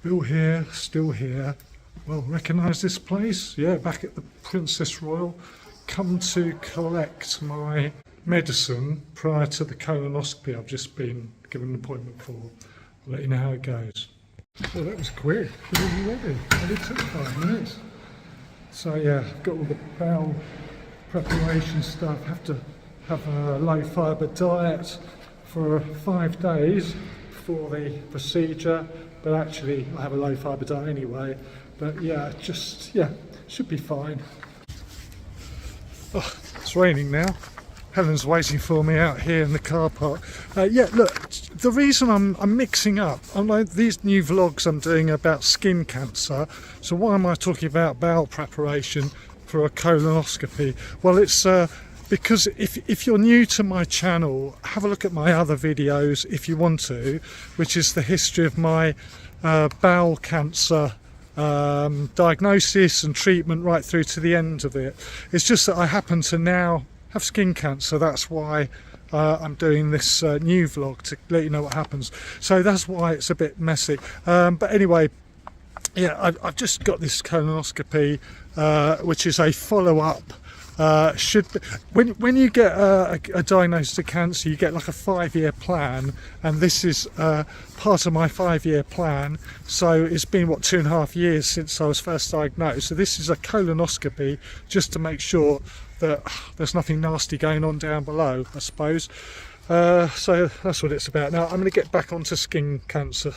Bill here, still here. Well, recognise this place? Yeah, back at the Princess Royal. Come to collect my medicine prior to the colonoscopy I've just been given an appointment for. I'll let you know how it goes. Well, that was quick. It was ready. Only took 5 minutes. So yeah, I've got all the bowel preparation stuff. Have to have a low fibre diet for 5 days before the procedure. But actually, I have a low fibre diet anyway. But yeah, should be fine. Oh, it's raining now. Helen's waiting for me out here in the car park. Yeah, look, the reason I'm mixing up, these new vlogs I'm doing about skin cancer. So why am I talking about bowel preparation for a colonoscopy? Well, it's because if you're new to my channel, have a look at my other videos if you want to, which is the history of my bowel cancer diagnosis and treatment right through to the end of it. It's just that I happen to now have skin cancer. That's why I'm doing this new vlog, to let you know what happens. So that's why it's a bit messy. But anyway, yeah, I've just got this colonoscopy, which is a follow-up. When you get a diagnosis of cancer, you get like a 5-year plan, and this is part of my 5-year plan. So it's been 2.5 years since I was first diagnosed. So this is a colonoscopy just to make sure that there's nothing nasty going on down below, I suppose. So that's what it's about. Now I'm going to get back onto skin cancer.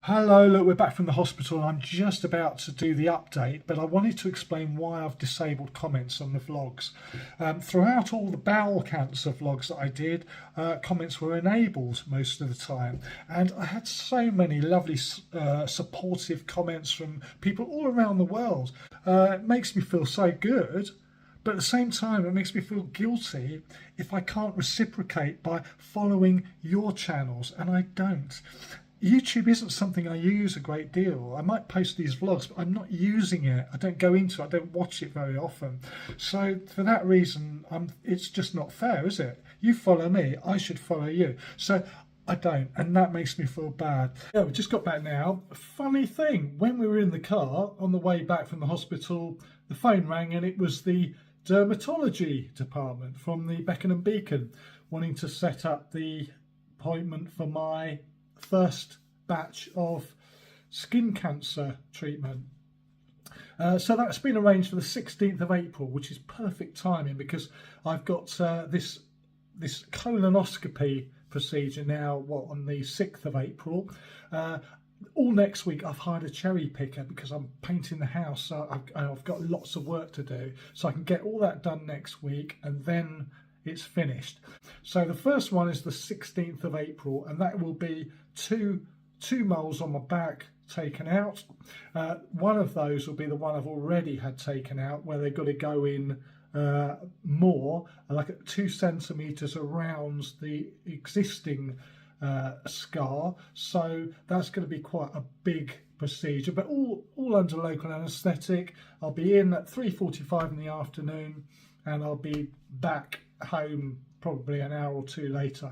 Hello, look, we're back from the hospital. I'm just about to do the update, but I wanted to explain why I've disabled comments on the vlogs. Throughout all the bowel cancer vlogs that I did, comments were enabled most of the time. And I had so many lovely supportive comments from people all around the world. It makes me feel so good. But at the same time, it makes me feel guilty if I can't reciprocate by following your channels, and I don't. YouTube isn't something I use a great deal. I might post these vlogs, but I'm not using it. I don't go into it. I don't watch it very often. So for that reason, it's just not fair, is it? You follow me, I should follow you. So I don't, and that makes me feel bad. Yeah, we just got back now. Funny thing, when we were in the car on the way back from the hospital, the phone rang and it was the dermatology department from the Beacon and Beacon wanting to set up the appointment for my first batch of skin cancer treatment. So that's been arranged for the 16th of April, which is perfect timing because I've got this colonoscopy procedure now on the 6th of April. All next week I've hired a cherry picker because I'm painting the house, so I've got lots of work to do, so I can get all that done next week and then it's finished. So the first one is the 16th of April, and that will be two moles on my back taken out. One of those will be the one I've already had taken out, where they've got to go in more, like 2 centimeters around the existing scar. So that's going to be quite a big procedure, but all under local anaesthetic. I'll be in at 3:45 in the afternoon, and I'll be back home probably an hour or two later.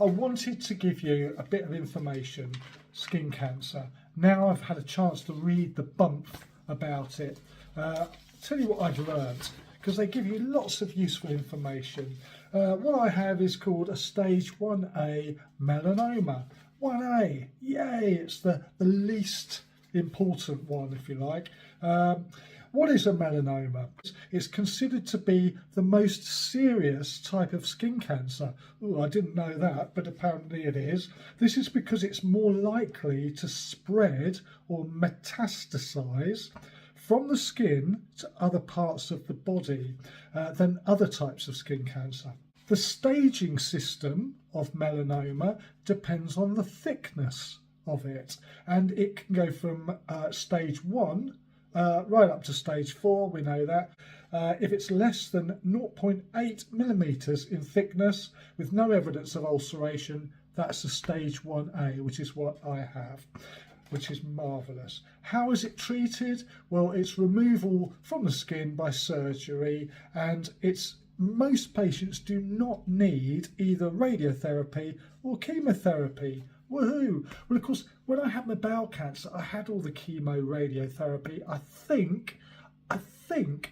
I wanted to give you a bit of information, skin cancer. Now I've had a chance to read the bump about it. Tell you what I've learned, because they give you lots of useful information. What I have is called a stage 1A melanoma. 1A, yay, it's the least important one, if you like. What is a melanoma? It's considered to be the most serious type of skin cancer. Oh, I didn't know that, but apparently it is. This is because it's more likely to spread or metastasize from the skin to other parts of the body than other types of skin cancer. The staging system of melanoma depends on the thickness of it, and it can go from stage 1 right up to stage 4, we know that. If it's less than 0.8 millimeters in thickness with no evidence of ulceration, that's a stage 1A, which is what I have, which is marvellous. How is it treated? Well, it's removal from the skin by surgery, and most patients do not need either radiotherapy or chemotherapy. Woohoo! Well, of course, when I had my bowel cancer, I had all the chemo radiotherapy. I think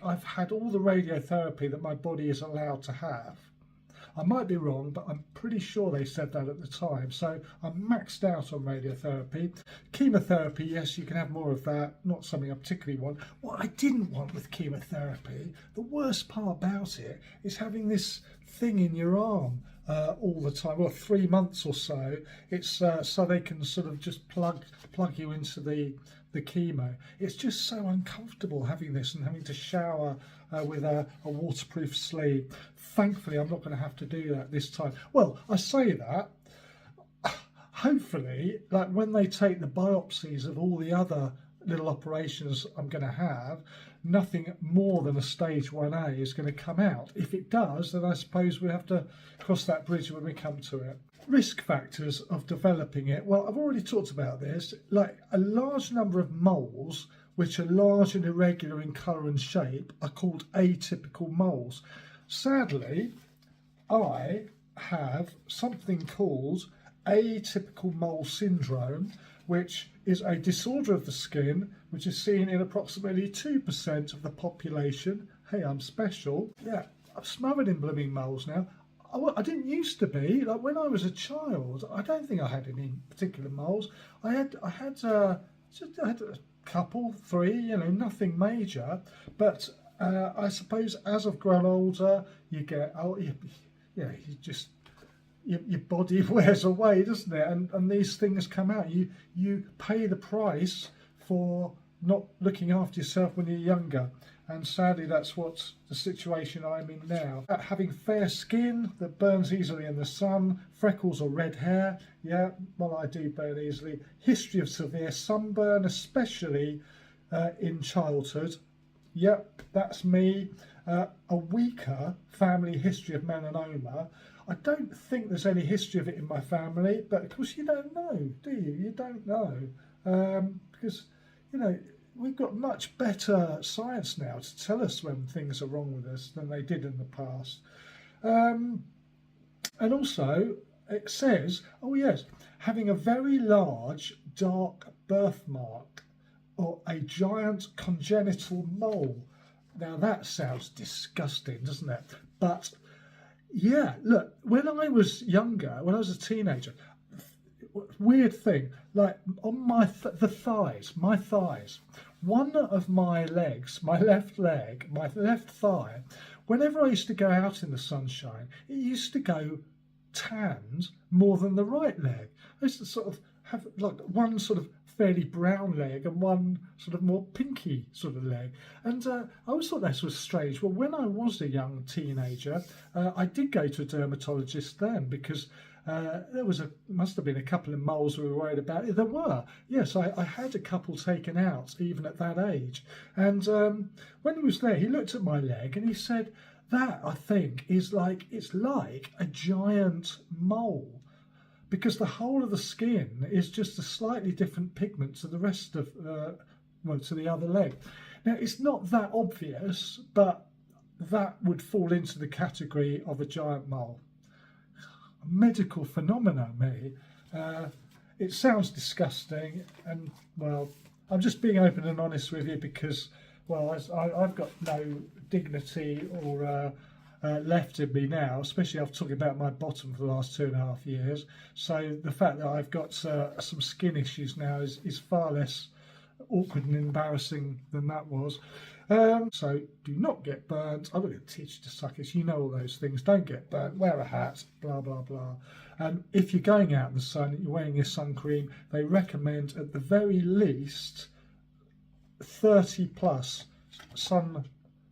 I've had all the radiotherapy that my body is allowed to have. I might be wrong, but I'm pretty sure they said that at the time. So I'm maxed out on radiotherapy. Chemotherapy, yes, you can have more of that. Not something I particularly want. What I didn't want with chemotherapy, the worst part about it, is having this thing in your arm all the time, well, 3 months or so. It's so they can sort of just plug you into the chemo. It's just so uncomfortable having this and having to shower with a waterproof sleeve. Thankfully, I'm not going to have to do that this time. Well, I say that, hopefully, like when they take the biopsies of all the other little operations I'm going to have, nothing more than a stage 1A is going to come out. If it does, then I suppose we have to cross that bridge when we come to it. Risk factors of developing it. Well, I've already talked about this. Like a large number of moles, which are large and irregular in colour and shape, are called atypical moles. Sadly, I have something called atypical mole syndrome, which is a disorder of the skin which is seen in approximately 2% of the population. Hey, I'm special. Yeah, I'm smothered in blooming moles now. I didn't used to be. Like when I was a child, I don't think I had any particular moles. I had a couple, 3, you know, nothing major. But I suppose as I've grown older, you get, your body wears away, doesn't it? And these things come out. You pay the price for not looking after yourself when you're younger. And sadly, that's what's the situation I'm in now. Having fair skin that burns easily in the sun, freckles or red hair. Yeah, well, I do burn easily. History of severe sunburn, especially in childhood. Yep, that's me. A weaker family history of melanoma. I don't think there's any history of it in my family, but of course you don't know, do you? You don't know. Because, you know, we've got much better science now to tell us when things are wrong with us than they did in the past. And also, it says, oh yes, having a very large dark birthmark or a giant congenital mole. Now that sounds disgusting, doesn't it? But yeah, look, when I was younger, when I was a teenager, weird thing, like on my thighs, one of my legs, my left leg, my left thigh, whenever I used to go out in the sunshine, it used to go tanned more than the right leg. I used to sort of have like one sort of fairly brown leg and one sort of more pinky sort of leg. And I always thought this was strange. Well, when I was a young teenager, I did go to a dermatologist then because there must have been a couple of moles we were worried about. There were, yes, I had a couple taken out even at that age. And when he was there, he looked at my leg and he said, that I think is like, it's like a giant mole, because the whole of the skin is just a slightly different pigment to the rest of, to the other leg. Now, it's not that obvious, but that would fall into the category of a giant mole. Medical phenomena, me. It sounds disgusting, and well, I'm just being open and honest with you because, well, I've got no dignity or left in me now, especially after talking about my bottom for the last 2.5 years. So the fact that I've got some skin issues now is far less awkward and embarrassing than that was. So do not get burnt. I'm going to teach you to suck it. You know all those things. Don't get burnt. Wear a hat. Blah, blah, blah. If you're going out in the sun, you're wearing your sun cream, they recommend at the very least 30 plus, sun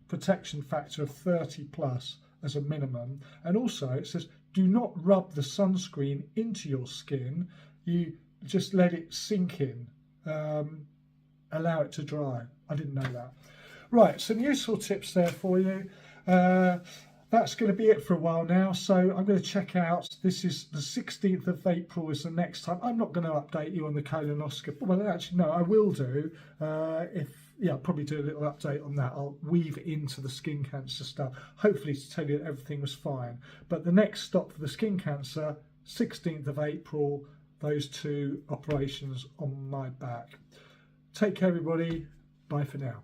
protection factor of 30 plus as a minimum. And also it says do not rub the sunscreen into your skin. You just let it sink in. Allow it to dry. I didn't know that. Right, some useful tips there for you. That's going to be it for a while now. So I'm going to check out, this is the 16th of April is the next time. I'm not going to update you on the colonoscopy. Well, actually, no, I will do. I'll probably do a little update on that. I'll weave into the skin cancer stuff, hopefully to tell you that everything was fine. But the next stop for the skin cancer, 16th of April, those 2 operations on my back. Take care, everybody. Bye for now.